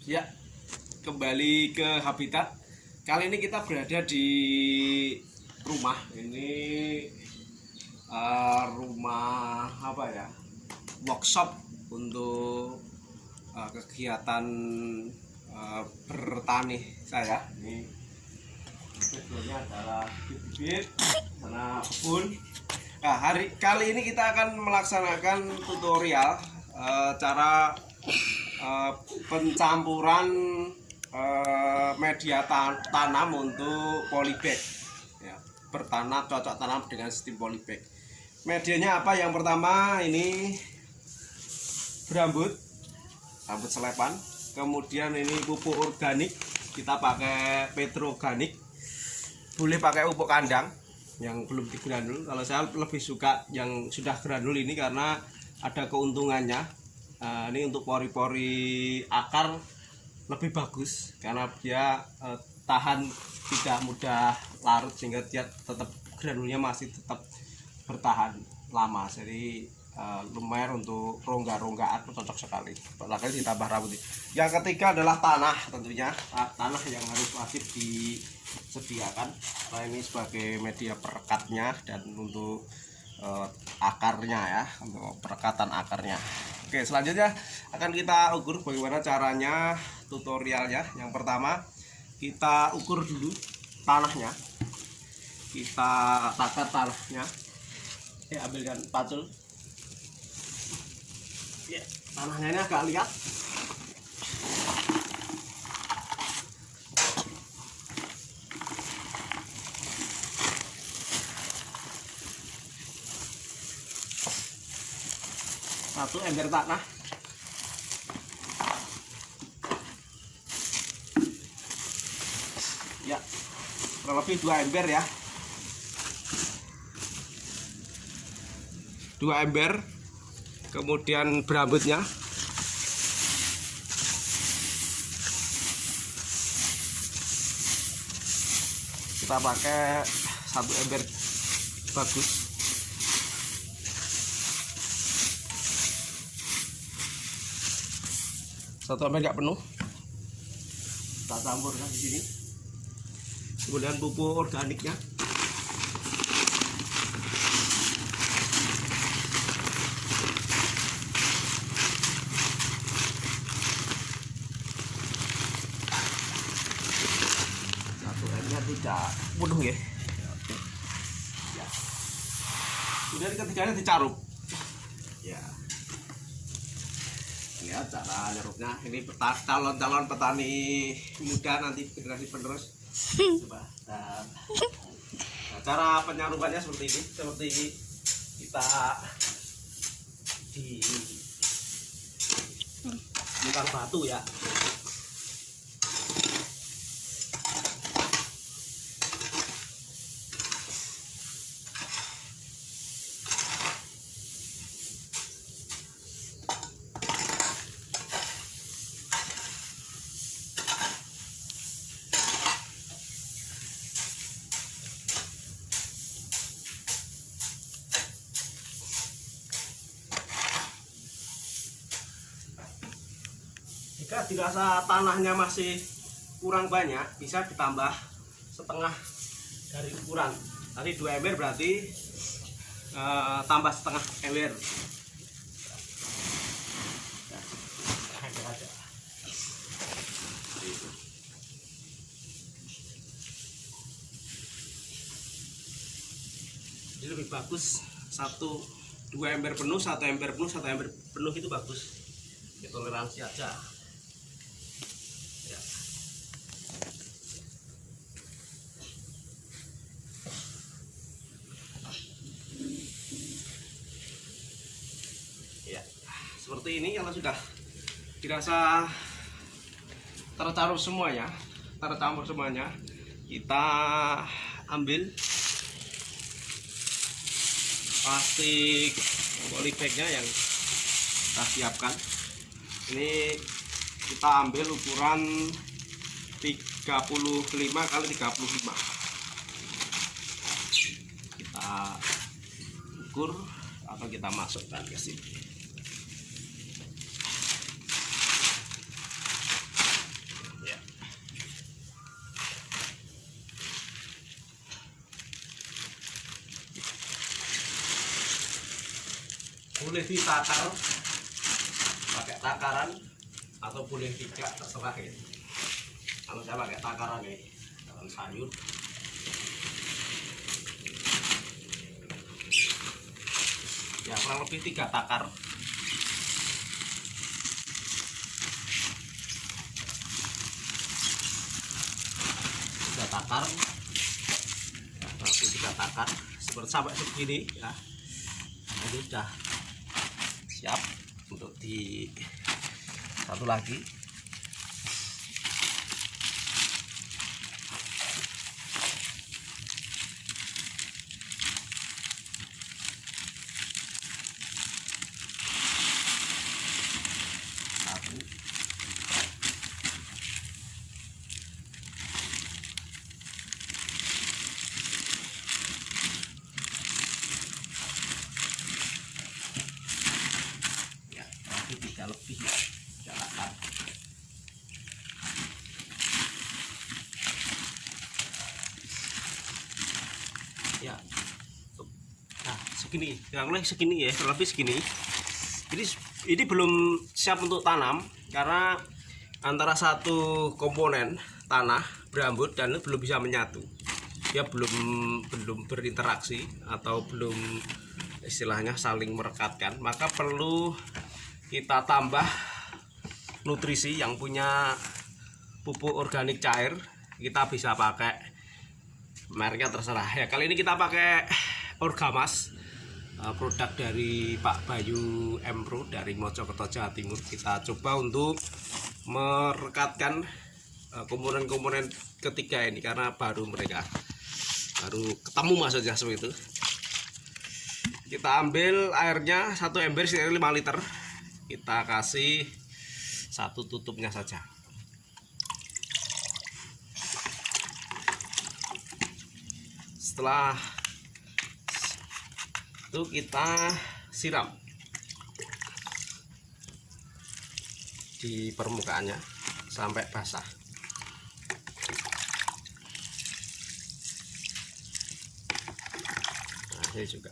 Ya, kembali ke Habitat. Kali ini kita berada di rumah. Ini rumah apa ya? Workshop untuk kegiatan bertani saya. Ini sebetulnya adalah bibit tanah kebun. Nah, kali ini kita akan melaksanakan tutorial cara pencampuran media tanam untuk polybag ya, bertanam cocok tanam dengan sistem polybag. Medianya apa? Yang pertama ini rambut selepan, kemudian ini pupuk organik, kita pakai petroorganik, boleh pakai pupuk kandang yang belum digranul. Kalau saya lebih suka yang sudah granul ini karena ada keuntungannya. Ini untuk pori-pori akar lebih bagus karena dia tahan, tidak mudah larut, sehingga dia tetap granulnya masih tetap bertahan lama. Jadi lumayan untuk rongga-ronggaan, cocok sekali. Apalagi ditambah rambut. Yang ketiga adalah tanah, tentunya tanah yang harus wajib disediakan karena ini sebagai media perekatnya dan untuk akarnya ya, untuk perekatan akarnya. Oke, selanjutnya akan kita ukur bagaimana caranya, tutorialnya. Yang pertama kita ukur dulu tanahnya, kita takar tanahnya. Ambilkan pacul ya, tanahnya ini agak liat. Satu ember tanah, ya kurang lebih 2 ember ya, 2 ember. Kemudian berambutnya kita pakai 1 ember bagus. Satu ember nggak penuh, kita campurkan di sini. Kemudian pupuk organiknya, satu ember tidak penuh ya. Kemudian ketiganya dicaruk. Ya. Lihat cara nyerupnya. Ini calon-calon petani muda nanti, generasi penerus. Coba. Nah, cara penyarupannya seperti ini. Seperti kita di bongkar batu ya. Jika dirasa tanahnya masih kurang banyak, bisa ditambah setengah dari ukuran. Tadi 2 ember berarti tambah setengah ember. Jadi lebih bagus 2 ember penuh, 1 ember penuh, 1 ember penuh itu bagus. Toleransi aja. Ya, seperti ini. Kalau sudah dirasa tercampur semuanya, kita ambil plastik polybagnya yang kita siapkan. Ini kita ambil ukuran 35 kali 35. Kita ukur atau kita masukkan ke sini. boleh ditakar pakai takaran atau boleh tidak, terserah ya. Kalau saya pakai takaran nih, takaran sayur. Ya kurang lebih 3 takar. Takar, ya, berarti 3 takar seperti sampai segini ya. Ini sudah siap untuk di satu lagi. Satu. Lebih jalan ya. Nah segini, kurang lebih segini ya, kurang lebih segini. Jadi ini belum siap untuk tanam karena antara satu komponen tanah berambut dan itu belum bisa menyatu. Dia belum berinteraksi atau belum istilahnya saling merekatkan, maka perlu kita tambah nutrisi yang punya pupuk organik cair. Kita bisa pakai mereknya terserah ya. Kali ini kita pakai Orgamas, produk dari Pak Bayu Empro dari Mojokerto, Jawa Timur. Kita coba untuk merekatkan komponen-komponen ketiga ini karena baru ketemu maksudnya seperti itu. Kita ambil airnya 1 ember sekitar 5 liter. Kita kasih 1 tutupnya saja. Setelah itu kita siram di permukaannya sampai basah. Nah, ini juga.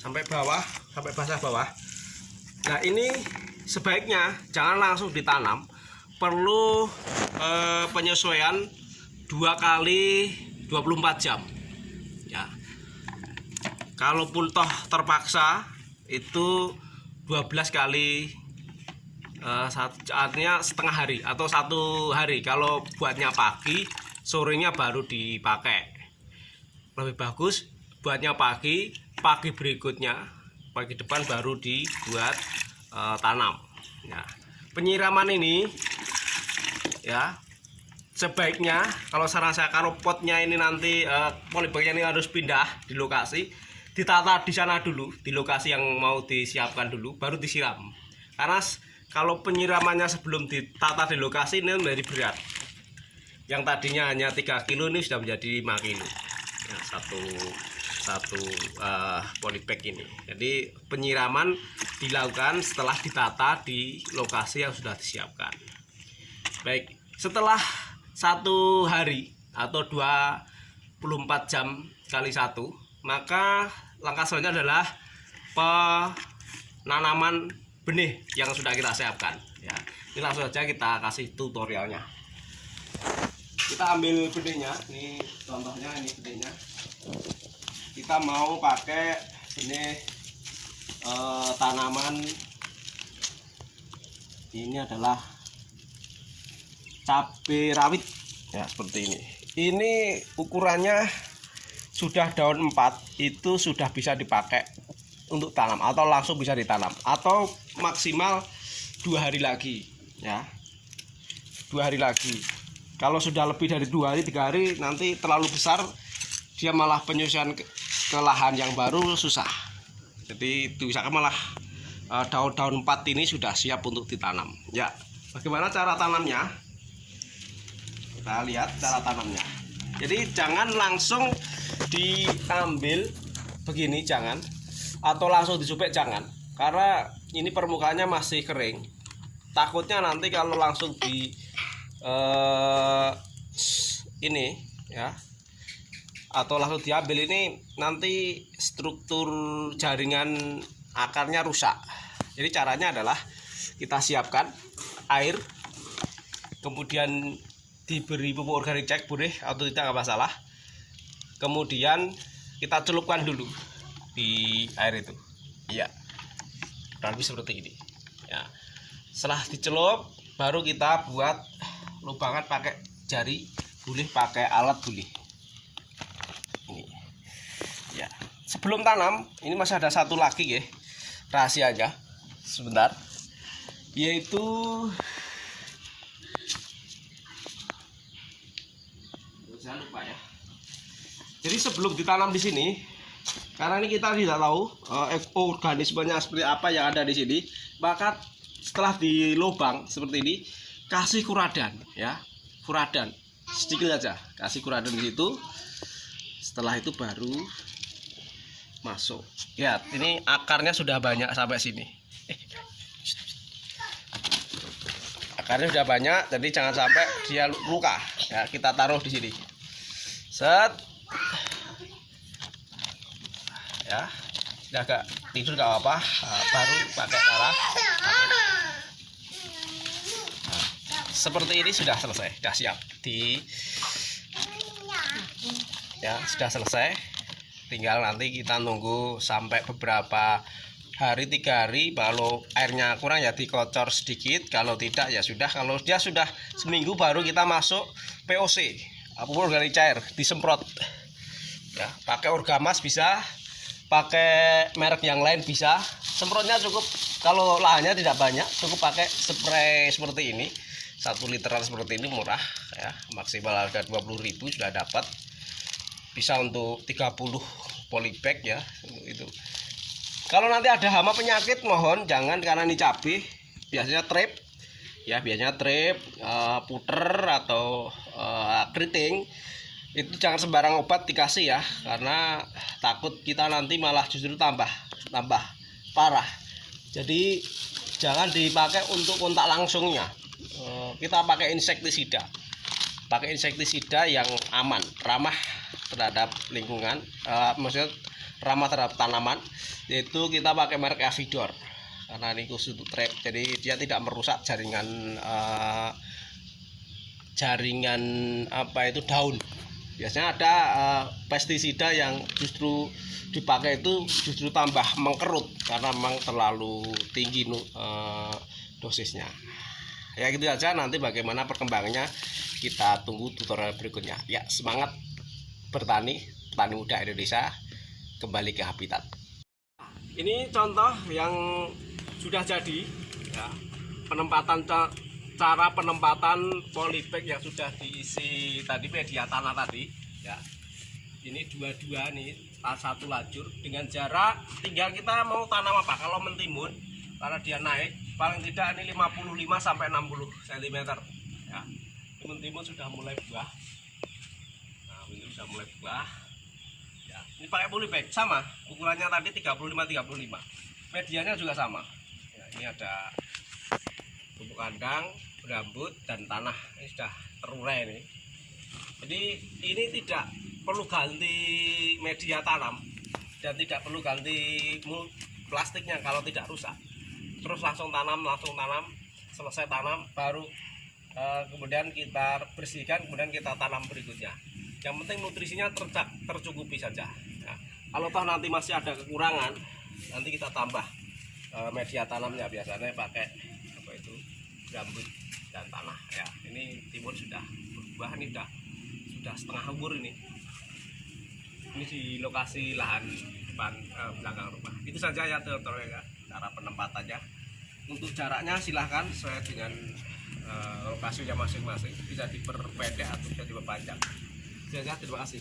Sampai bawah, sampai basah bawah. Nah ini sebaiknya jangan langsung ditanam, perlu penyesuaian 2 kali 24 jam ya. Kalaupun toh terpaksa itu 12 kali artinya setengah hari atau 1 hari. Kalau buatnya pagi, sorenya baru dipakai. Lebih bagus buatnya pagi berikutnya, pagi depan baru dibuat tanam ya. Penyiraman ini ya sebaiknya, kalau saran saya, kalau potnya ini nanti polybagnya ini harus pindah di lokasi, ditata di sana dulu, di lokasi yang mau disiapkan dulu baru disiram. Karena kalau penyiramannya sebelum ditata di lokasi ini menjadi berat. Yang tadinya hanya 3 kilo ini sudah menjadi 5 kilo ya, satu polybag ini. Jadi penyiraman dilakukan setelah ditata di lokasi yang sudah disiapkan. Baik, setelah 1 hari atau 24 jam kali 1, maka langkah selanjutnya adalah penanaman benih yang sudah kita siapkan ya. Ini langsung saja kita kasih tutorialnya. Kita ambil benihnya, ini contohnya, ini benihnya. Kita mau pakai benih tanaman, ini adalah cabai rawit ya, seperti ini. Ini ukurannya sudah daun 4, itu sudah bisa dipakai untuk tanam atau langsung bisa ditanam atau maksimal 2 hari lagi ya. 2 hari lagi. Kalau sudah lebih dari 2 hari, 3 hari, nanti terlalu besar, dia malah penyesuaian ke lahan yang baru susah. Jadi misalkan malah daun-daun 4 ini sudah siap untuk ditanam ya. Bagaimana cara tanamnya? Kita lihat cara tanamnya. Jadi jangan langsung diambil begini, jangan, atau langsung disupek, jangan, karena ini permukaannya masih kering. Takutnya nanti kalau langsung di ini ya, atau langsung diambil, ini nanti struktur jaringan akarnya rusak. Jadi caranya adalah kita siapkan air, kemudian diberi pupuk organik cek boleh atau tidak, nggak masalah. Kemudian kita celupkan dulu di air itu, ya, kurang lebih seperti ini ya. Setelah dicelup baru kita buat lubangan pakai jari, boleh pakai alat boleh. Ini ya. Sebelum tanam ini masih ada satu lagi ya, rahasianya sebentar, yaitu jangan lupa ya. Jadi sebelum ditanam di sini, karena ini kita tidak tahu organismenya seperti apa yang ada di sini, maka setelah di lubang seperti ini kasih kuradan ya, kuradan sedikit aja, kasih kuradan di situ. Setelah itu baru masuk. Ya, ini akarnya sudah banyak sampai sini. Akarnya sudah banyak, jadi jangan sampai dia luka. Ya, kita taruh di sini. Set. Ya, sudah agak tidur nggak apa-apa. Baru pakai darah. Seperti ini sudah selesai, sudah siap ya, sudah selesai. Tinggal nanti kita nunggu sampai beberapa hari, 3 hari. Kalau airnya kurang ya dikocor sedikit, kalau tidak ya sudah. Kalau dia sudah seminggu baru kita masuk POC, pupuk organik cair, disemprot ya, pakai Orgamas bisa, pakai merek yang lain bisa. Semprotnya cukup, kalau lahannya tidak banyak, cukup pakai spray seperti ini, 1 literan seperti ini, murah ya, maksimal harga 20.000 sudah dapat. Bisa untuk 30 polybag ya, itu. Kalau nanti ada hama penyakit mohon jangan, karena ini cabai biasanya trip ya, biasanya trip, puter atau keriting, itu jangan sembarang obat dikasih ya, karena takut kita nanti malah justru tambah parah. Jadi jangan dipakai untuk kontak langsungnya. Kita pakai insektisida yang aman, ramah terhadap lingkungan, maksudnya ramah terhadap tanaman, yaitu kita pakai merek Avidor, karena ini khusus untuk trap, jadi dia tidak merusak jaringan apa itu daun. Biasanya ada pestisida yang justru dipakai itu justru tambah mengkerut karena memang terlalu tinggi dosisnya. Ya gitu aja, nanti bagaimana perkembangannya kita tunggu tutorial berikutnya. Ya, semangat bertani, petani muda Indonesia kembali ke habitat. Ini contoh yang sudah jadi ya, penempatan, cara penempatan polybag yang sudah diisi tadi, media tanah tadi ya. Ini dua-dua nih, satu lajur dengan jarak, tinggal kita mau tanam apa. Kalau mentimun, karena dia naik paling tidak ini 55 sampai 60 cm ya. Mentimun sudah mulai buah. Nah, ini sudah mulai buah. Ya, ini pakai polybag sama, ukurannya tadi 35. Medianya juga sama. Ya, ini ada pupuk kandang, berambut dan tanah. Ini sudah terurai ini. Jadi ini tidak perlu ganti media tanam dan tidak perlu ganti plastiknya kalau tidak rusak. Terus langsung tanam, selesai tanam baru kemudian kita bersihkan, kemudian kita tanam berikutnya. Yang penting nutrisinya tercukupi saja ya. Kalau toh nanti masih ada kekurangan, nanti kita tambah media tanamnya, biasanya pakai apa itu, gambut dan tanah ya. Ini timun sudah berbuah, ini sudah setengah umur ini di lokasi lahan depan belakang rumah. Itu saja ya tutorialnya, cara penempatannya. Untuk jaraknya silahkan sesuai dengan lokasinya masing-masing, bisa diperpendek atau bisa diperpanjang. Terima kasih.